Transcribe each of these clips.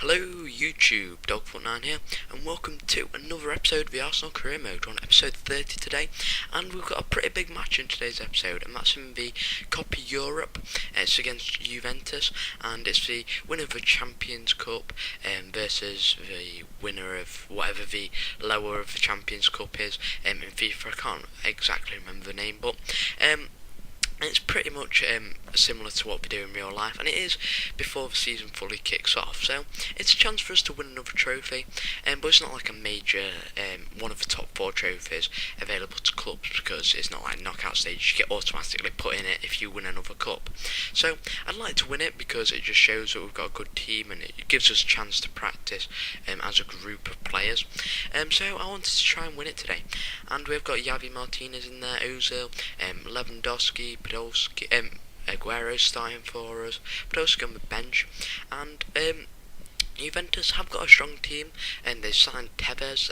Hello YouTube, Dogfoot9 here, and welcome to another episode of the Arsenal Career Mode. We're on episode 30 today, and we've got a pretty big match in today's episode, and that's in the Coppa Europe. It's against Juventus, and it's the winner of the Champions Cup versus the winner of whatever the lower of the Champions Cup is in FIFA. I can't exactly remember the name, but it's pretty much similar to what we do in real life, and it is before the season fully kicks off. So it's a chance for us to win another trophy, but it's not like a major one of the top 4 trophies available to clubs, because it's not like knockout stage. You get automatically put in it if you win another cup. So I'd like to win it because it just shows that we've got a good team, and it gives us a chance to practice as a group of players. So I wanted to try and win it today, and we've got Javi Martinez in there, Ozil, Lewandowski, Podolski, Aguero starting for us, Podolski on the bench, and Juventus have got a strong team, and they've signed Tevez,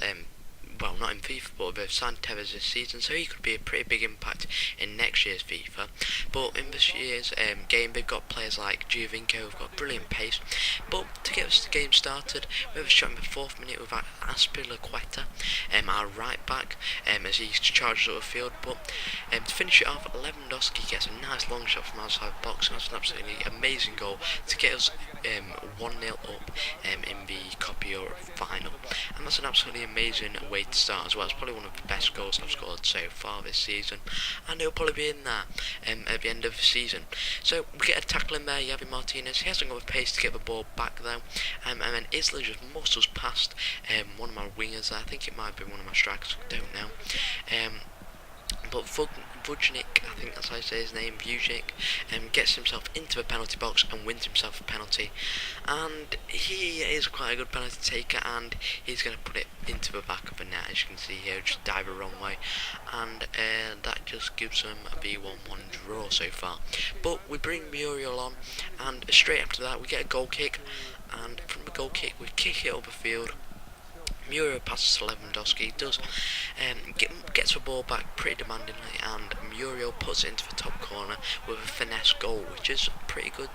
well, not in FIFA, but they've signed Tevez this season, so he could be a pretty big impact in next year's FIFA. But in this year's game, they've got players like Giovinco, who've got brilliant pace. But to get this game started, we have a shot in the 4th minute with Aspilicueta, our right back, as he charges up the field. But to finish it off, Lewandowski gets a nice long shot from outside the box, and that's an absolutely amazing goal to get us 1-0 up in the Coppa Europe final. And that's an absolutely amazing way to start as well. It's probably one of the best goals I've scored so far this season, and it'll probably be in there at the end of the season. So we get a tackle in there, Javi Martinez. He hasn't got the pace to get the ball back though, and then Isla just muscles past one of my wingers there. I think it might be one of my strikers, I don't know. But Vujnik, I think that's how you say his name, Vujnik, gets himself into the penalty box and wins himself a penalty. And he is quite a good penalty taker, and he's going to put it into the back of the net, as you can see here, just dive the wrong way. And that just gives them a 1-1 draw so far. But we bring Muriel on, and straight after that we get a goal kick, and from the goal kick we kick it over the field. Muriel passes to Lewandowski. He does gets the ball back pretty demandingly, and Muriel puts it into the top corner with a finesse goal, which is pretty good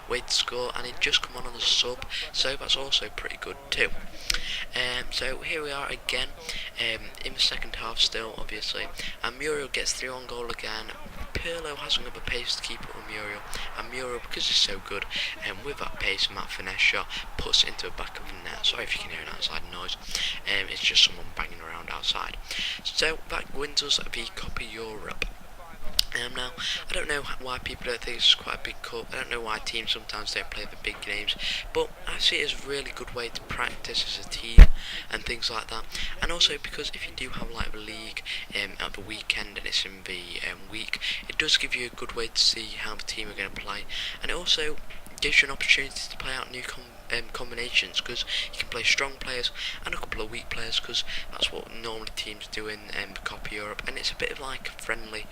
way to score, and he'd just come on as a sub, so that's also pretty good too. So here we are again in the second half still, obviously, and Muriel gets through on goal again. Pirlo hasn't got the pace to keep up with Muriel, and Muriel, because he's so good, with that pace and that finesse shot, puts it into the back of the net. Sorry if you can hear an outside noise, it's just someone banging around outside. So that wins us the Coppa Europe. Now, I don't know why people don't think it's quite a big cup. I don't know why teams sometimes don't play the big games, but I see it as a really good way to practice as a team and things like that. And also because if you do have like the league at the weekend and it's in the week, it does give you a good way to see how the team are going to play, and it also gives you an opportunity to play out new combinations, because you can play strong players and a couple of weak players, because that's what normally teams do in the Coppa Europe, and it's a bit of like a friendly,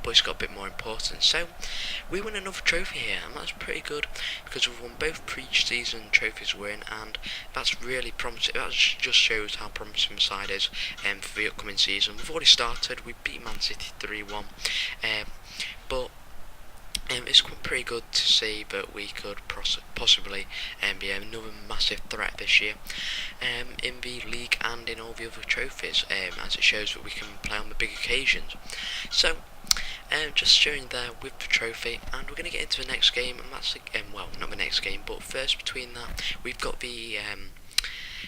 but it's got a bit more importance. So we win another trophy here, and that's pretty good because we've won both pre-season trophies we're in, and that's really promising. That just shows how promising the side is for the upcoming season. We've already started. We beat Man City 3-1, but it's pretty good to see that we could possibly be another massive threat this year in the league and in all the other trophies, as it shows that we can play on the big occasions. So just showing there with the trophy, and we're going to get into the next game, and that's well, not the next game, but first between that we've got the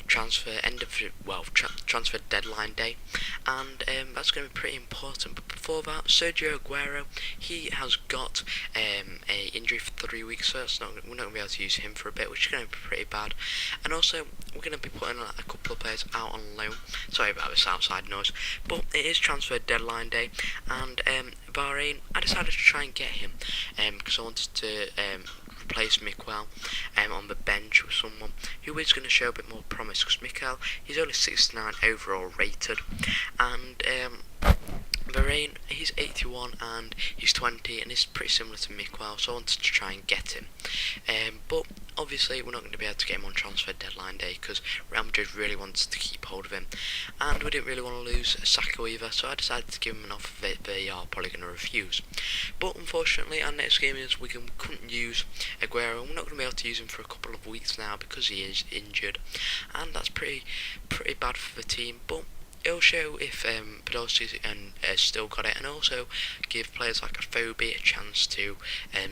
transfer deadline day, and that's going to be pretty important. But before that, Sergio Aguero, he has got a injury for 3 weeks, so we're not going to be able to use him for a bit, which is going to be pretty bad. And also we're going to be putting a couple of players out on loan. Sorry about this outside noise, but it is transfer deadline day, and Bahrain, I decided to try and get him because I wanted to replace Mikel on the bench with someone who is going to show a bit more promise, because Mikel, he's only 69 overall rated, and Bahrain, he's 81 and he's 20, and he's pretty similar to Mikel, so I wanted to try and get him. But obviously we're not going to be able to get him on transfer deadline day because Real Madrid really wants to keep hold of him, and we didn't really want to lose Saka either, so I decided to give him an offer that they are probably going to refuse. But unfortunately our next game is we couldn't use Aguero, and we're not going to be able to use him for a couple of weeks now because he is injured, and that's pretty bad for the team. But it'll show if Podolski still got it, and also give players like Afobe a chance to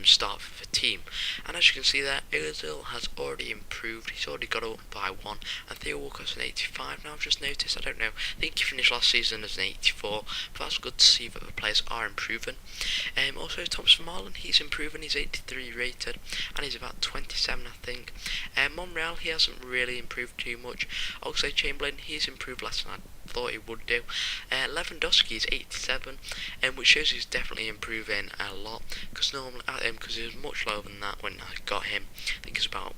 start for the team. And as you can see there, Ozil has already improved. He's already got up by 1, and Theo Walcott's an 85 now. I've just noticed, I don't know, I think he finished last season as an 84, but that's good to see that the players are improving. Also Thomas Marlon, he's improving, he's 83 rated, and he's about 27 I think. Monreal, he hasn't really improved too much. Oxlade-Chamberlain, he's improved less than I thought he would do. Lewandowski is 87, which shows he's definitely improving a lot, because normally because he was much lower than that when I got him. I think it's about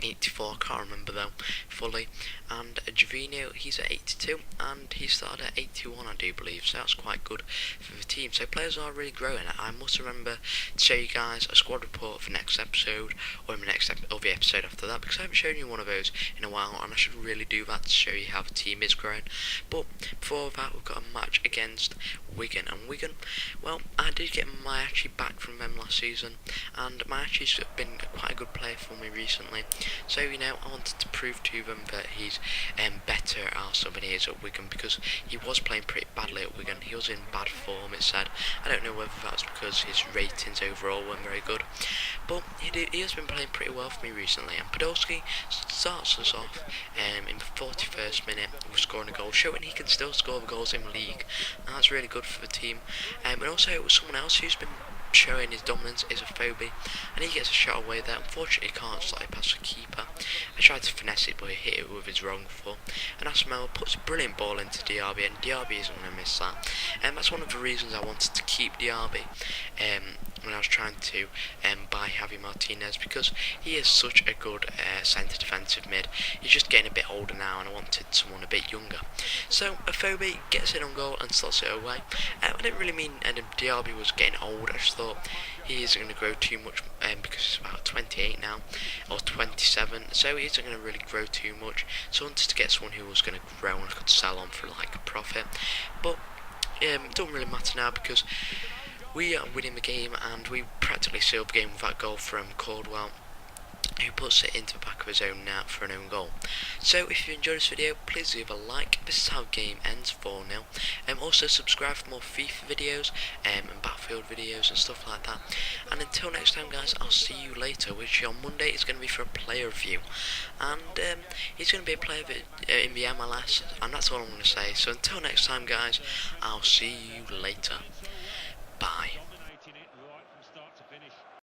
84, I can't remember though fully. And Jovino, he's at 82, and he started at 81 I do believe, so that's quite good for the team. So players are really growing. I must remember to show you guys a squad report for next episode, or in the next or the episode after that, because I haven't shown you one of those in a while, and I should really do that to show you how the team is growing. But before that, we've got a match against Wigan, and Wigan, well, I did get Mayachi back from them last season, and Mayachi's been quite a good player for me recently. So, you know, I wanted to prove to them that he's better at Arsenal than he is at Wigan, because he was playing pretty badly at Wigan. He was in bad form, it said. I don't know whether that's because his ratings overall weren't very good, but he has been playing pretty well for me recently. And Podolski starts us off in the 41st minute with scoring a goal, showing he can still score the goals in the league, and that's really good for the team. And also it was someone else who's been showing his dominance is Afobe, and he gets a shot away there. Unfortunately he can't slide past the keeper. I tried to finesse it, but he hit it with his wrong foot, and Asmel puts a brilliant ball into Diaby, and Diaby isn't going to miss that. And that's one of the reasons I wanted to keep Diaby when I was trying to buy Javi Martinez, because he is such a good centre defensive mid. He's just getting a bit older now, and I wanted someone a bit younger. So Afobe gets it on goal and slots it away. I didn't really mean Diaby was getting old. I just thought he isn't going to grow too much because he's about 28 now, or 27, so he isn't going to really grow too much. So I wanted to get someone who was going to grow and could sell on for like a profit. But it doesn't really matter now, because we are winning the game, and we practically sealed the game with that goal from Caldwell, who puts it into the back of his own net for an own goal. So if you enjoyed this video, please leave a like. This is how the game ends, 4-0. Also subscribe for more FIFA videos and Battlefield videos and stuff like that. And until next time guys, I'll see you later, which on Monday is going to be for a player review. And he's going to be a player in the MLS, and that's all I'm going to say. So until next time guys, I'll see you later. Bye.